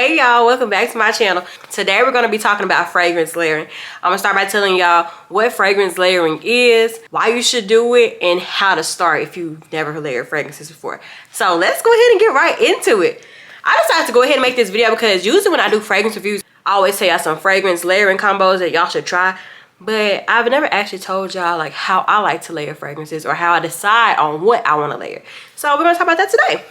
Hey y'all, welcome back to my channel. Today we're going to be talking about fragrance layering. I'm going to start by telling y'all what fragrance layering is, why you should do it, and how to start if you've never layered fragrances before. So let's go ahead and get right into it. I decided to go ahead and make this video because usually when I do fragrance reviews, I always tell y'all some fragrance layering combos that y'all should try. But I've never actually told y'all like how I like to layer fragrances or how I decide on what I want to layer. So we're going to talk about that today.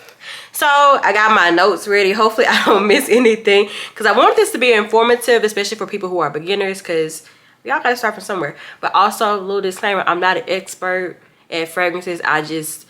So I got my notes ready. Hopefully I don't miss anything because I want this to be informative, especially for people who are beginners, because we all got to start from somewhere. But also a little disclaimer, I'm not an expert at fragrances. I just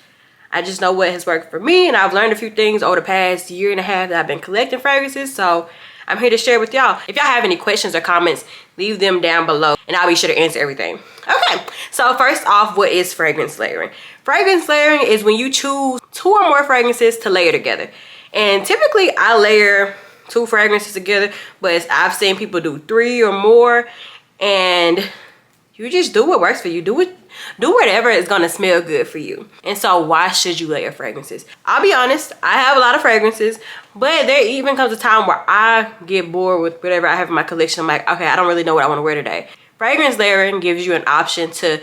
know what has worked for me, and I've learned a few things over the past year and a half that I've been collecting fragrances. So I'm here to share with y'all. If y'all have any questions or comments, leave them down below and I'll be sure to answer everything. Okay, so first off, what is fragrance layering? Fragrance layering is when you choose 2 or more fragrances to layer together. And typically I layer 2 fragrances together, but I've seen people do 3 or more, and you just do what works for you. Do whatever is gonna smell good for you. And so why should you layer fragrances? I'll be honest, I have a lot of fragrances, but there even comes a time where I get bored with whatever I have in my collection. I'm like, okay, I don't really know what I want to wear today. Fragrance layering gives you an option to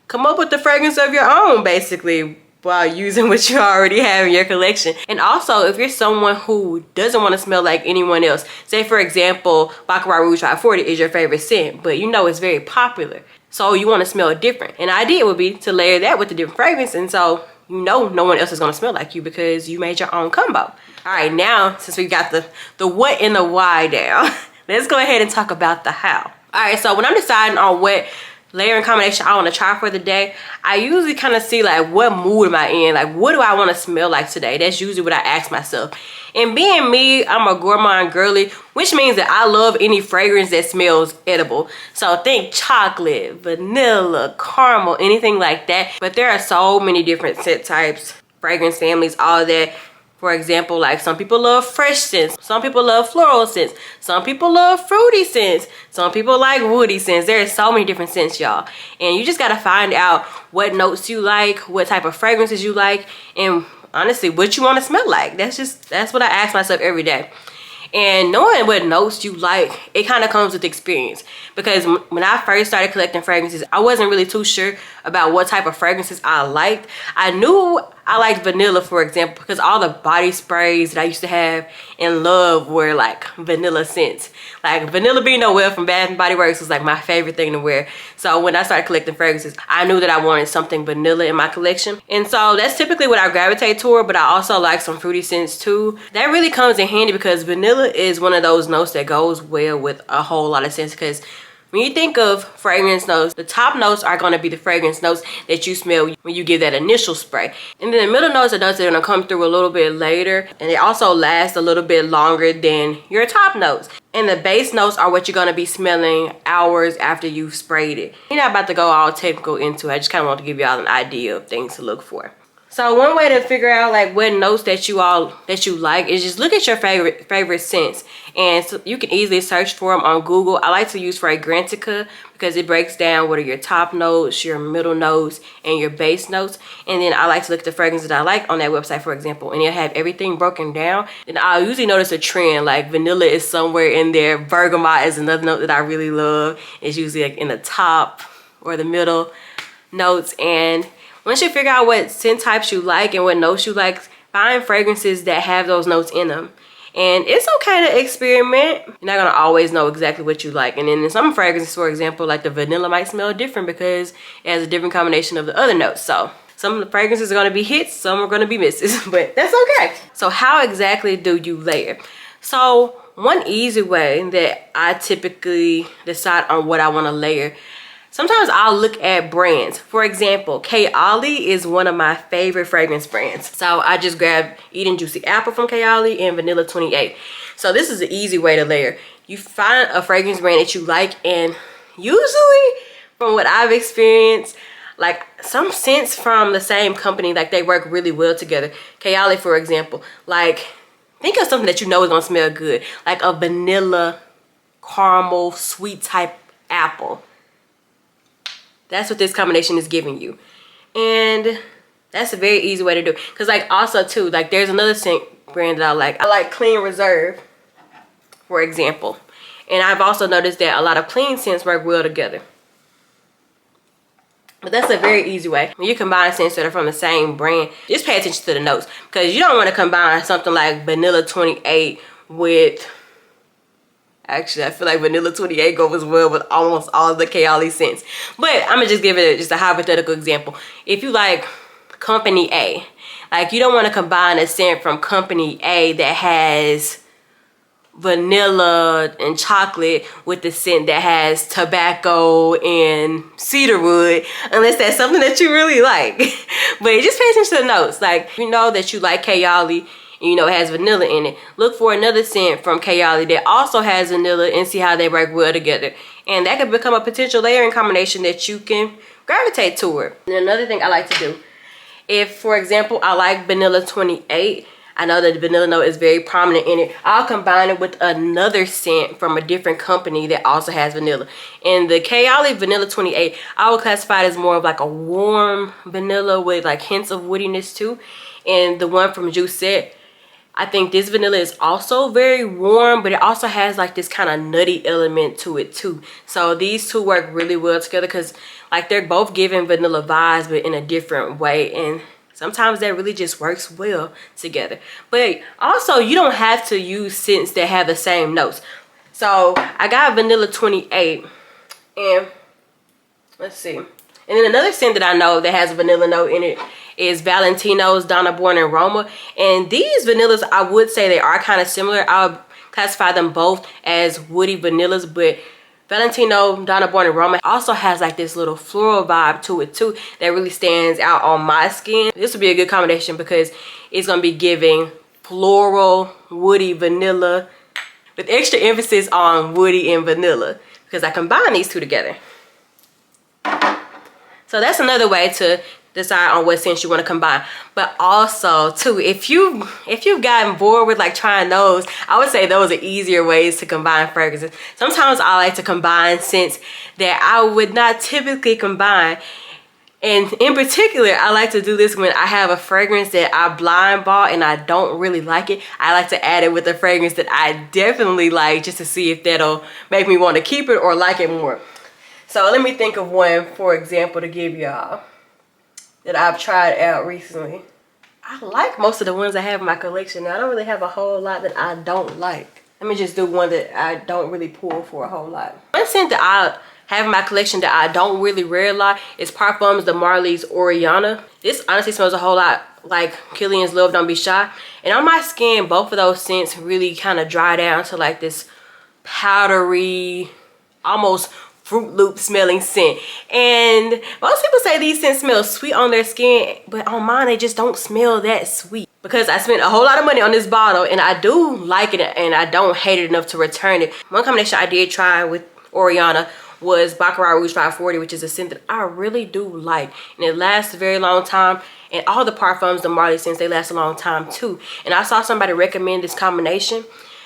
come up with the fragrance of your own, basically, while using what you already have in your collection. And also, if you're someone who doesn't want to smell like anyone else, say for example, Baccarat Rouge 540 is your favorite scent, but you know it's very popular, so you want to smell different. An idea would be to layer that with a different fragrance, and so you know no one else is going to smell like you because you made your own combo. All right, now since we got the what and the why down, let's go ahead and talk about the how. All right, so when I'm deciding on what layering combination I want to try for the day, I usually kind of see like what mood am I in, like what do I want to smell like today. That's usually what I ask myself. And being me, I'm a gourmand girly, which means that I love any fragrance that smells edible. So think chocolate, vanilla, caramel, anything like that. But there are so many different scent types, fragrance families, all of that. For example, like some people love fresh scents, some people love floral scents, some people love fruity scents, some people like woody scents. There are so many different scents, y'all. And you just gotta find out what notes you like, what type of fragrances you like, and honestly, what you wanna smell like. That's what I ask myself every day. And knowing what notes you like, it kind of comes with experience. Because when I first started collecting fragrances, I wasn't really too sure about what type of fragrances I liked. I knew I liked vanilla, for example, because all the body sprays that I used to have and love were like vanilla scents. Like Vanilla Bean Noel from Bath & Body Works was like my favorite thing to wear. So when I started collecting fragrances, I knew that I wanted something vanilla in my collection. And so that's typically what I gravitate toward, but I also like some fruity scents too. That really comes in handy because vanilla is one of those notes that goes well with a whole lot of scents, because when you think of fragrance notes, the top notes are going to be the fragrance notes that you smell when you give that initial spray. And then the middle notes are those that are going to come through a little bit later, and they also last a little bit longer than your top notes. And the base notes are what you're going to be smelling hours after you've sprayed it. You're not about to go all technical into it. I just kind of want to give y'all an idea of things to look for. So one way to figure out like what notes that you like is just look at your favorite scents, and so you can easily search for them on Google. I like to use Fragrantica because it breaks down what are your top notes, your middle notes, and your base notes. And then I like to look at the fragrances that I like on that website, for example, and it'll have everything broken down. And I'll usually notice a trend, like vanilla is somewhere in there, bergamot is another note that I really love. It's usually like in the top or the middle notes. And once you figure out what scent types you like and what notes you like, find fragrances that have those notes in them. And it's okay to experiment. You're not gonna always know exactly what you like. And then in some fragrances, for example, like the vanilla might smell different because it has a different combination of the other notes. So some of the fragrances are gonna be hits, some are gonna be misses, but that's okay. So how exactly do you layer? So one easy way that I typically decide on what I wanna layer, sometimes I'll look at brands. For example, Kayali is one of my favorite fragrance brands. So I just grabbed Eden Juicy Apple from Kayali and Vanilla 28. So this is an easy way to layer. You find a fragrance brand that you like, and usually from what I've experienced, like some scents from the same company, like they work really well together. Kayali, for example, like think of something that you know is gonna smell good, like a vanilla, caramel, sweet type apple. That's what this combination is giving you. And that's a very easy way to do it. Because like also too, like there's another scent brand that I like. I like Clean Reserve. for example. And I've also noticed that a lot of clean scents work well together. But that's a very easy way. When you combine scents that are from the same brand, just pay attention to the notes. Because you don't want to combine something like Vanilla 28 with... Actually, I feel like Vanilla 28 goes well with almost all of the Kayali scents. But I'm going to just give it just a hypothetical example. If you like Company A, like you don't want to combine a scent from Company A that has vanilla and chocolate with the scent that has tobacco and cedarwood, unless that's something that you really like. But just pay attention to the notes. Like, you know that you like Kayali, and you know it has vanilla in it. Look for another scent from Kayali that also has vanilla and see how they work well together. And that could become a potential layering combination that you can gravitate toward. And another thing I like to do, if, for example, I like Vanilla 28, I know that the vanilla note is very prominent in it, I'll combine it with another scent from a different company that also has vanilla. And the Kayali Vanilla 28, I would classify it as more of like a warm vanilla with like hints of woodiness too. And the one from Juicette, I think this vanilla is also very warm, but it also has like this kind of nutty element to it too. So these two work really well together because like they're both giving vanilla vibes, but in a different way. And sometimes that really just works well together. But also, you don't have to use scents that have the same notes. So I got Vanilla 28, and let's see. And then another scent that I know that has a vanilla note in it is Valentino's Donna Born and Roma. And these vanillas, I would say they are kind of similar. I would classify them both as woody vanillas, but Valentino Donna Born and Roma also has like this little floral vibe to it too that really stands out on my skin. This would be a good combination because it's going to be giving floral, woody, vanilla with extra emphasis on woody and vanilla because I combine these two together. So that's another way to decide on what scents you want to combine. But also too, if you've gotten bored with like trying those, I would say those are easier ways to combine fragrances. Sometimes I like to combine scents that I would not typically combine. And in particular, I like to do this when I have a fragrance that I blind bought and I don't really like it. I like to add it with a fragrance that I definitely like just to see if that'll make me want to keep it or like it more. So let me think of one, for example, to give y'all that I've tried out recently. I like most of the ones I have in my collection. Now, I don't really have a whole lot that I don't like. Let me just do one that I don't really pull for a whole lot. One scent that I have in my collection that I don't really wear a lot is Parfums de Marly's Oriana. This honestly smells a whole lot like Killian's Love Don't Be Shy. And on my skin, both of those scents really kind of dry down to like this powdery, almost Fruit Loop smelling scent. And most people say these scents smell sweet on their skin, but on mine they just don't smell that sweet because I spent a whole lot of money on this bottle and I do like it and I don't hate it enough to return it. One combination I did try with Oriana was Baccarat Rouge 540, which is a scent that I really do like, and it lasts a very long time. And all the Parfums de Marly scents, they last a long time too. And I saw somebody recommend this combination,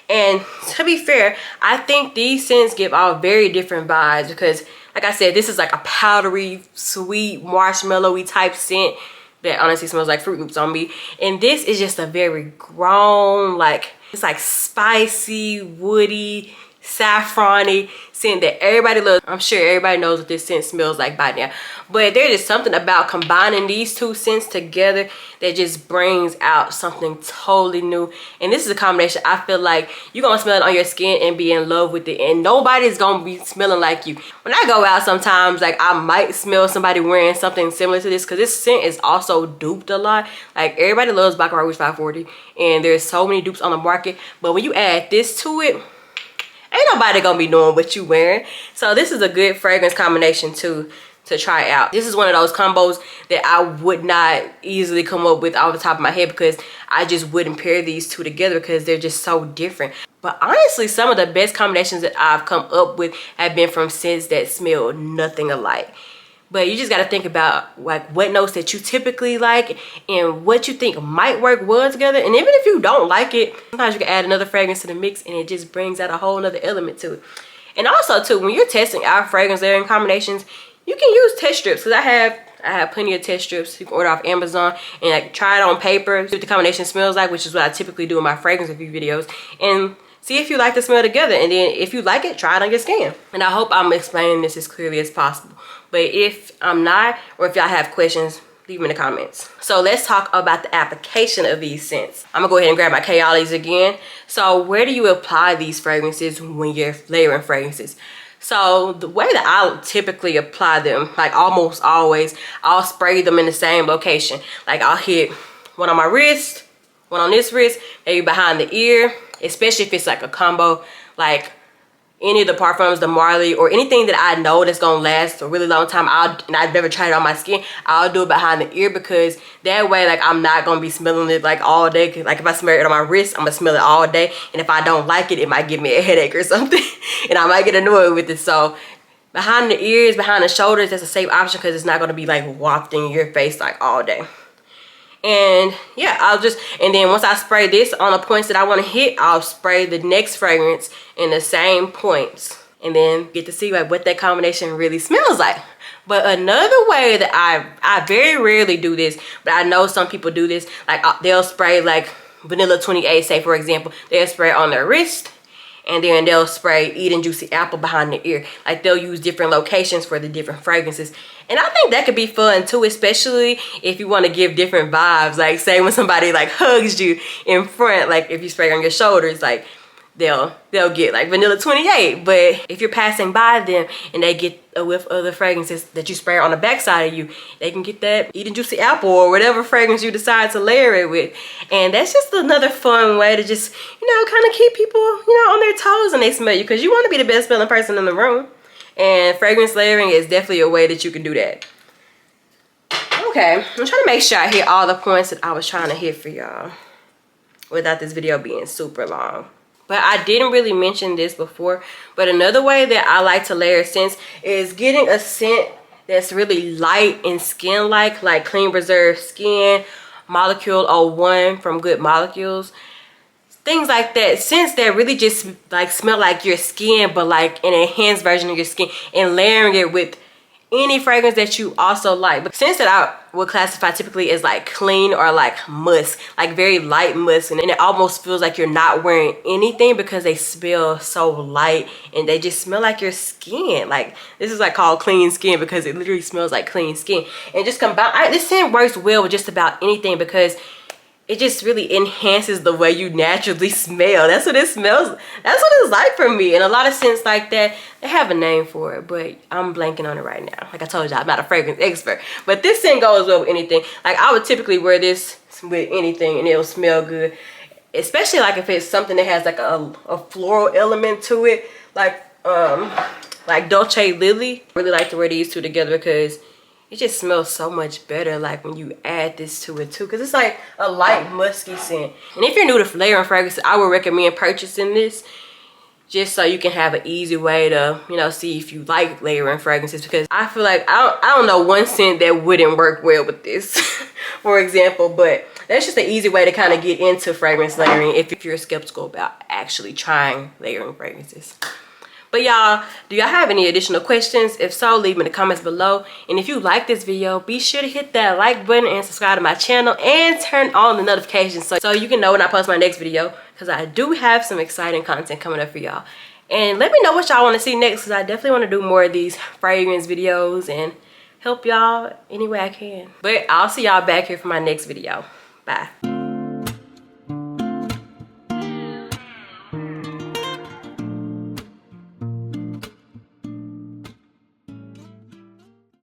and to be fair, I think these scents give off very different vibes because, like I said, this is like a powdery, sweet, marshmallowy type scent that honestly smells like Fruit Loops on me. And this is just a very grown, like, it's like spicy, woody, saffron-y scent that everybody loves. I'm sure everybody knows what this scent smells like by now. But there's just something about combining these two scents together that just brings out something totally new. And this is a combination I feel like you're gonna smell it on your skin and be in love with it, and nobody's gonna be smelling like you. When I go out sometimes, like, I might smell somebody wearing something similar to this because this scent is also duped a lot. Like, everybody loves Baccarat Rouge 540 and there's so many dupes on the market, but when you add this to it, ain't nobody gonna be knowing what you wearing. So this is a good fragrance combination too to try out. This is one of those combos that I would not easily come up with off the top of my head because I just wouldn't pair these two together because they're just so different. But honestly, some of the best combinations that I've come up with have been from scents that smell nothing alike. But you just got to think about like what notes that you typically like and what you think might work well together. And even if you don't like it, sometimes you can add another fragrance to the mix and it just brings out a whole nother element to it. And also too, when you're testing out fragrance layering combinations, you can use test strips because I have plenty of test strips you can order off Amazon and like try it on paper, see what the combination smells like, which is what I typically do in my fragrance review videos. And see if you like the smell together, and then if you like it, try it on your skin. And I hope I'm explaining this as clearly as possible. But if I'm not, or if y'all have questions, leave them in the comments. So let's talk about the application of these scents. I'm gonna go ahead and grab my Kayali's again. So where do you apply these fragrances when you're layering fragrances? So the way that I typically apply them, like almost always, I'll spray them in the same location. Like I'll hit one on my wrist, one on this wrist, maybe behind the ear, especially if it's like a combo, like any of the parfums, the Marley, or anything that I know that's gonna last a really long time, and I've never tried it on my skin, I'll do it behind the ear, because that way, like, I'm not gonna be smelling it like all day. Cause like if I smell it on my wrist, I'm gonna smell it all day, and if I don't like it, it might give me a headache or something, and I might get annoyed with it. So behind the ears, behind the shoulders, that's a safe option, because it's not gonna be like wafting your face like all day. And yeah, and then once I spray this on the points that I want to hit, I'll spray the next fragrance in the same points, and then get to see like what that combination really smells like. But another way that I very rarely do this, but I know some people do this, like they'll spray like Vanilla 28, say for example, they'll spray on their wrist, and then they'll spray Eden Juicy Apple behind the ear. Like they'll use different locations for the different fragrances. And I think that could be fun too, especially if you want to give different vibes. Like say when somebody like hugs you in front, like if you spray on your shoulders, like they'll get like Vanilla 28. But if you're passing by them and they get a whiff of the fragrances that you spray on the backside of you, they can get that Eden Juicy Apple or whatever fragrance you decide to layer it with. And that's just another fun way to just, you know, kind of keep people, you know, on their toes when they smell you, because you want to be the best smelling person in the room. And fragrance layering is definitely a way that you can do that. Okay, I'm trying to make sure I hit all the points that I was trying to hit for y'all without this video being super long. But I didn't really mention this before, but another way that I like to layer scents is getting a scent that's really light and skin-like, like Clean Preserve Skin, Molecule 01 from Good Molecules. Things like that, scents that really just like smell like your skin, but like an enhanced version of your skin, and layering it with any fragrance that you also like. But scents that I would classify typically as like clean or like musk, like very light musk, and it almost feels like you're not wearing anything because they smell so light and they just smell like your skin. Like this is like called clean skin because it literally smells like clean skin. And just combine, this scent works well with just about anything because it just really enhances the way you naturally smell. That's what it smells. That's what it's like for me. And a lot of scents like that, they have a name for it, but I'm blanking on it right now. Like I told you, I'm not a fragrance expert. But this scent goes well with anything. Like I would typically wear this with anything and it'll smell good. Especially like if it's something that has like a floral element to it. Like Dolce Lily. I really like to wear these two together because it just smells so much better like when you add this to it too, because it's like a light musky scent. And if you're new to layering fragrances, I would recommend purchasing this just so you can have an easy way to, you know, see if you like layering fragrances, because I feel like I don't know one scent that wouldn't work well with this for example. But that's just an easy way to kind of get into fragrance layering if you're skeptical about actually trying layering fragrances. But y'all, do y'all have any additional questions? If so, leave them in the comments below. And if you like this video, be sure to hit that like button and subscribe to my channel and turn on the notifications so you can know when I post my next video, because I do have some exciting content coming up for y'all. And let me know what y'all want to see next, because I definitely want to do more of these fragrance videos and help y'all any way I can. But I'll see y'all back here for my next video. Bye.